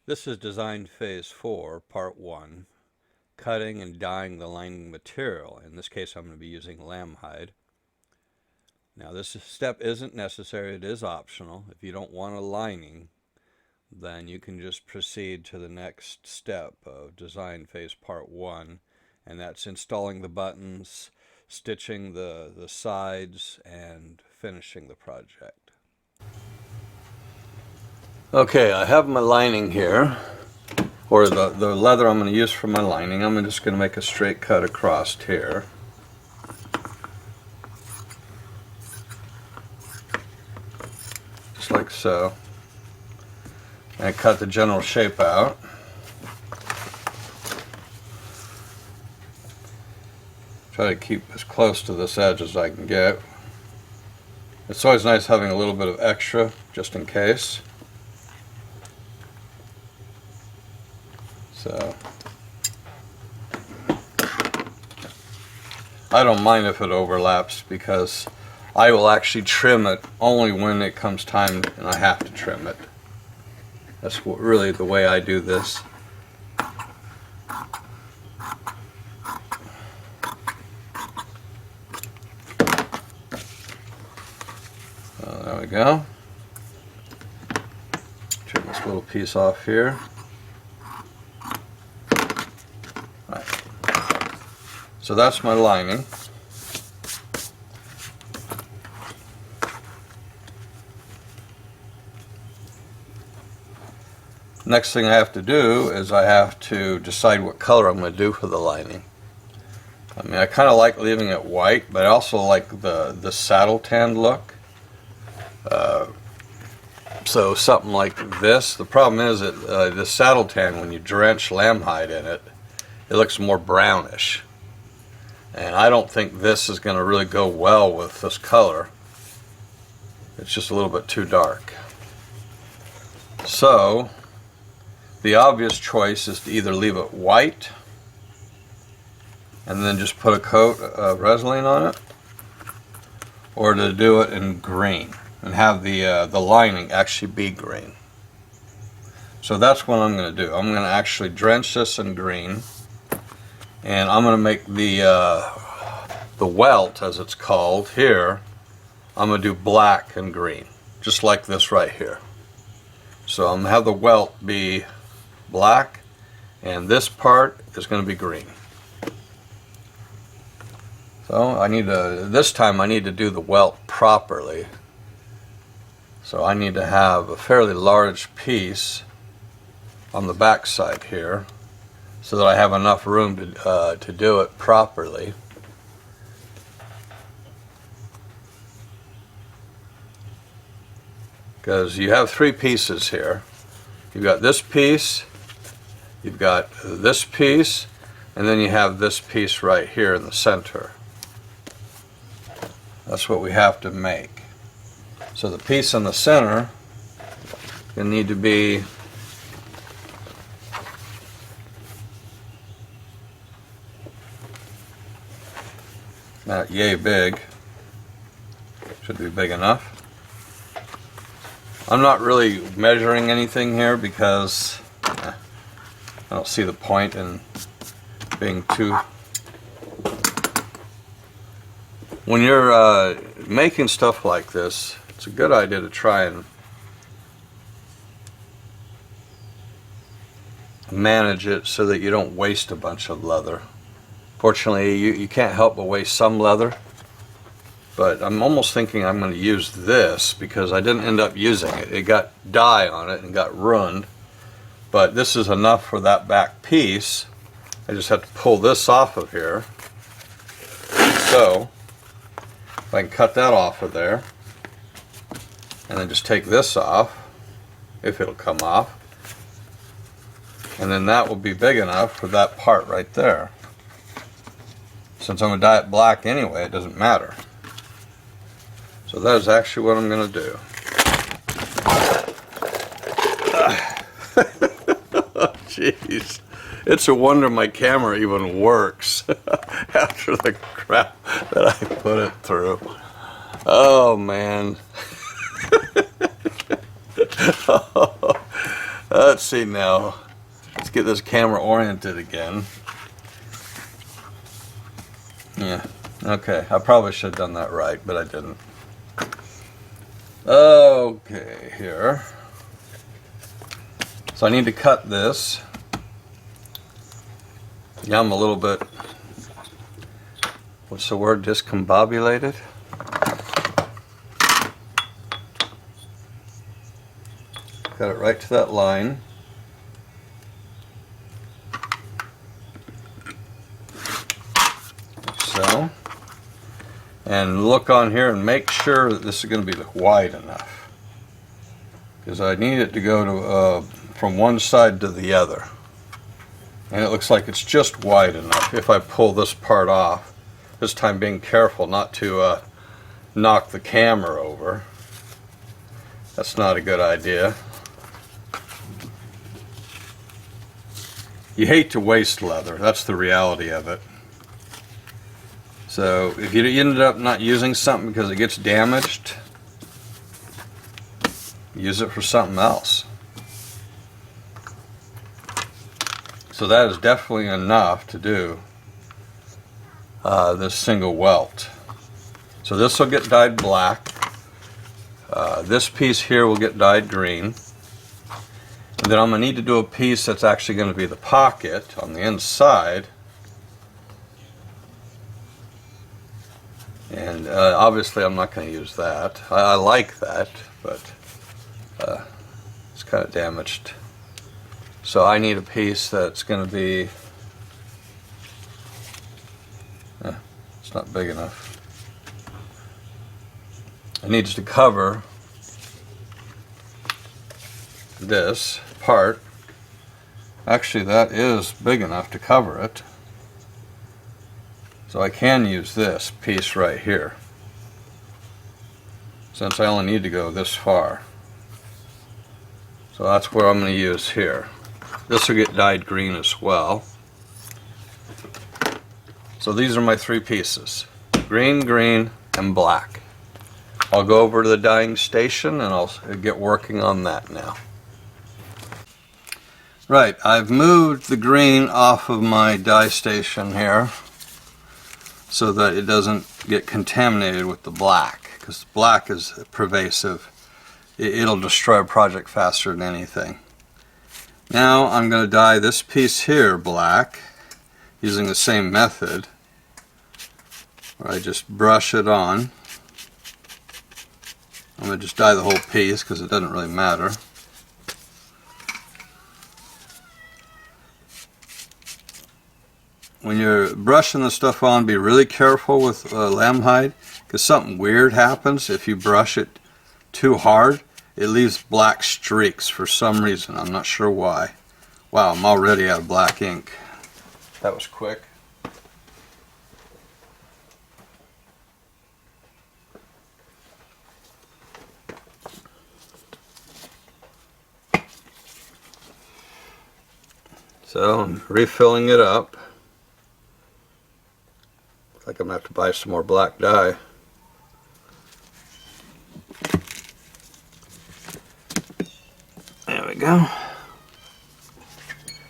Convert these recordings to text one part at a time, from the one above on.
This is design phase 4, part 1, cutting and dyeing the lining material. In this case, I'm going to be using lamb hide. Now, this step isn't necessary, it is optional. If you don't want a lining, then you can just proceed to the next step of design phase part 1, and that's installing the buttons, stitching the sides, and finishing the project. Okay, I have my lining here, or the leather I'm going to use for my lining. I'm just going to make a straight cut across here. Just like so. And cut the general shape out. Try to keep as close to this edge as I can get. It's always nice having a little bit of extra, just in case. So I don't mind if it overlaps, because I will actually trim it only when it comes time and I have to trim it. That's really the way I do this. There we go. Trim this little piece off here. Right. So that's my lining. Next thing I have to do is I have to decide what color I'm going to do for the lining. I mean, I kind of like leaving it white, but I also like the saddle tan look. So something like this. The problem is that the saddle tan, when you drench lamb hide in it, it looks more brownish. And I don't think this is going to really go well with this color. It's just a little bit too dark. So the obvious choice is to either leave it white and then just put a coat of Resin on it, or to do it in green and have the lining actually be green. So that's what I'm going to do. I'm going to actually drench this in green, and I'm going to make the welt, as it's called here, I'm going to do black and green, just like this right here. So I'm going to have the welt be black, and this part is going to be green. So this time I need to do the welt properly. So I need to have a fairly large piece on the back side here, so that I have enough room to do it properly. Because you have three pieces here. You've got this piece, you've got this piece, and then you have this piece right here in the center. That's what we have to make. So the piece in the center will need to be not yay big. Should be big enough. I'm not really measuring anything here because I don't see the point in being too... When you're making stuff like this, it's a good idea to try and manage it so that you don't waste a bunch of leather. Fortunately, you can't help but waste some leather, but I'm almost thinking I'm going to use this because I didn't end up using it. It got dye on it and got ruined, but this is enough for that back piece. I just have to pull this off of here. So if I can cut that off of there, and then just take this off, if it'll come off, and then that will be big enough for that part right there. Since I'm going to dye it black anyway, it doesn't matter. So that is actually what I'm going to do. Jeez. It's a wonder my camera even works after the crap that I put it through. Oh man. Let's see now. Let's get this camera oriented again. Yeah, okay. I probably should have done that right, but I didn't. Okay, here. So I need to cut this. Yeah, I'm a little bit, what's the word, discombobulated? Got it right to that line. So, and look on here and make sure that this is going to be wide enough, because I need it to go to from one side to the other, and it looks like it's just wide enough. If I pull this part off, this time being careful not to knock the camera over. That's not a good idea. You hate to waste leather, that's the reality of it. So if you ended up not using something because it gets damaged, use it for something else. So that is definitely enough to do this single welt. So this will get dyed black. This piece here will get dyed green. And then I'm going to need to do a piece that's actually going to be the pocket on the inside. And obviously I'm not going to use that. I like that, but it's kind of damaged. So I need a piece that's going to be, it's not big enough. It needs to cover this part. Actually, that is big enough to cover it. So I can use this piece right here, since I only need to go this far. So that's where I'm going to use here. This will get dyed green as well. So these are my three pieces: green, green, and black. I'll go over to the dyeing station and I'll get working on that now. Right, I've moved the green off of my dye station here so that it doesn't get contaminated with the black, because black is pervasive. It'll destroy a project faster than anything. Now I'm going to dye this piece here black using the same method, where I just brush it on. I'm going to just dye the whole piece because it doesn't really matter. When you're brushing the stuff on, be really careful with lamb hide, because something weird happens if you brush it too hard. It leaves black streaks for some reason. I'm not sure why. Wow, I'm already out of black ink. That was quick. So I'm refilling it up. Looks like I'm going to have to buy some more black dye. There we go.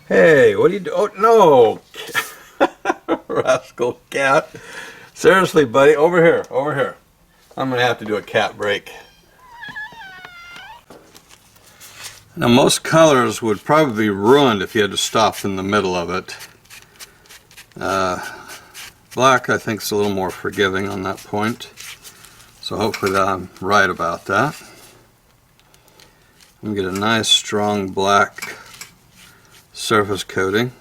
Hey, what are you doing? Oh, no! Rascal cat. Seriously, buddy, over here, over here. I'm going to have to do a cat break. Now, most colors would probably be ruined if you had to stop in the middle of it. Black, I think, is a little more forgiving on that point. So hopefully that I'm right about that. I'm going to get a nice strong black surface coating.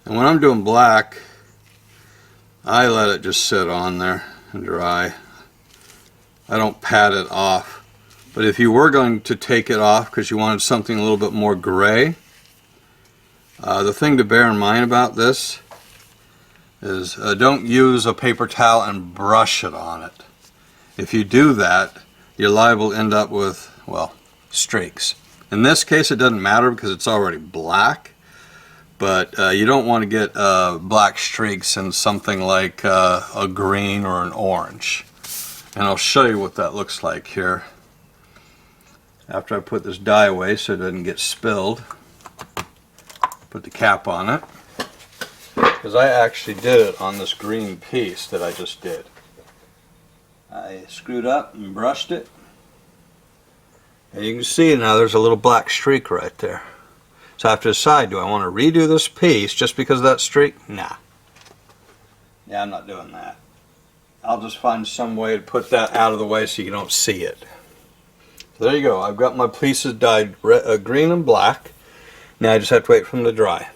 And when I'm doing black, I let it just sit on there and dry. I don't pat it off. But if you were going to take it off because you wanted something a little bit more gray, the thing to bear in mind about this is don't use a paper towel and brush it on it. If you do that, you're liable to end up with, well, streaks. In this case, it doesn't matter because it's already black, but you don't want to get black streaks in something like a green or an orange. And I'll show you what that looks like here after I put this dye away so it doesn't get spilled. Put the cap on it, because I actually did it on this green piece that I just did. I screwed up and brushed it, and you can see now there's a little black streak right there. So I have to decide, do I want to redo this piece just because of that streak? Nah. Yeah, I'm not doing that. I'll just find some way to put that out of the way so you don't see it. There you go. I've got my pieces dyed green and black. Now I just have to wait for them to dry.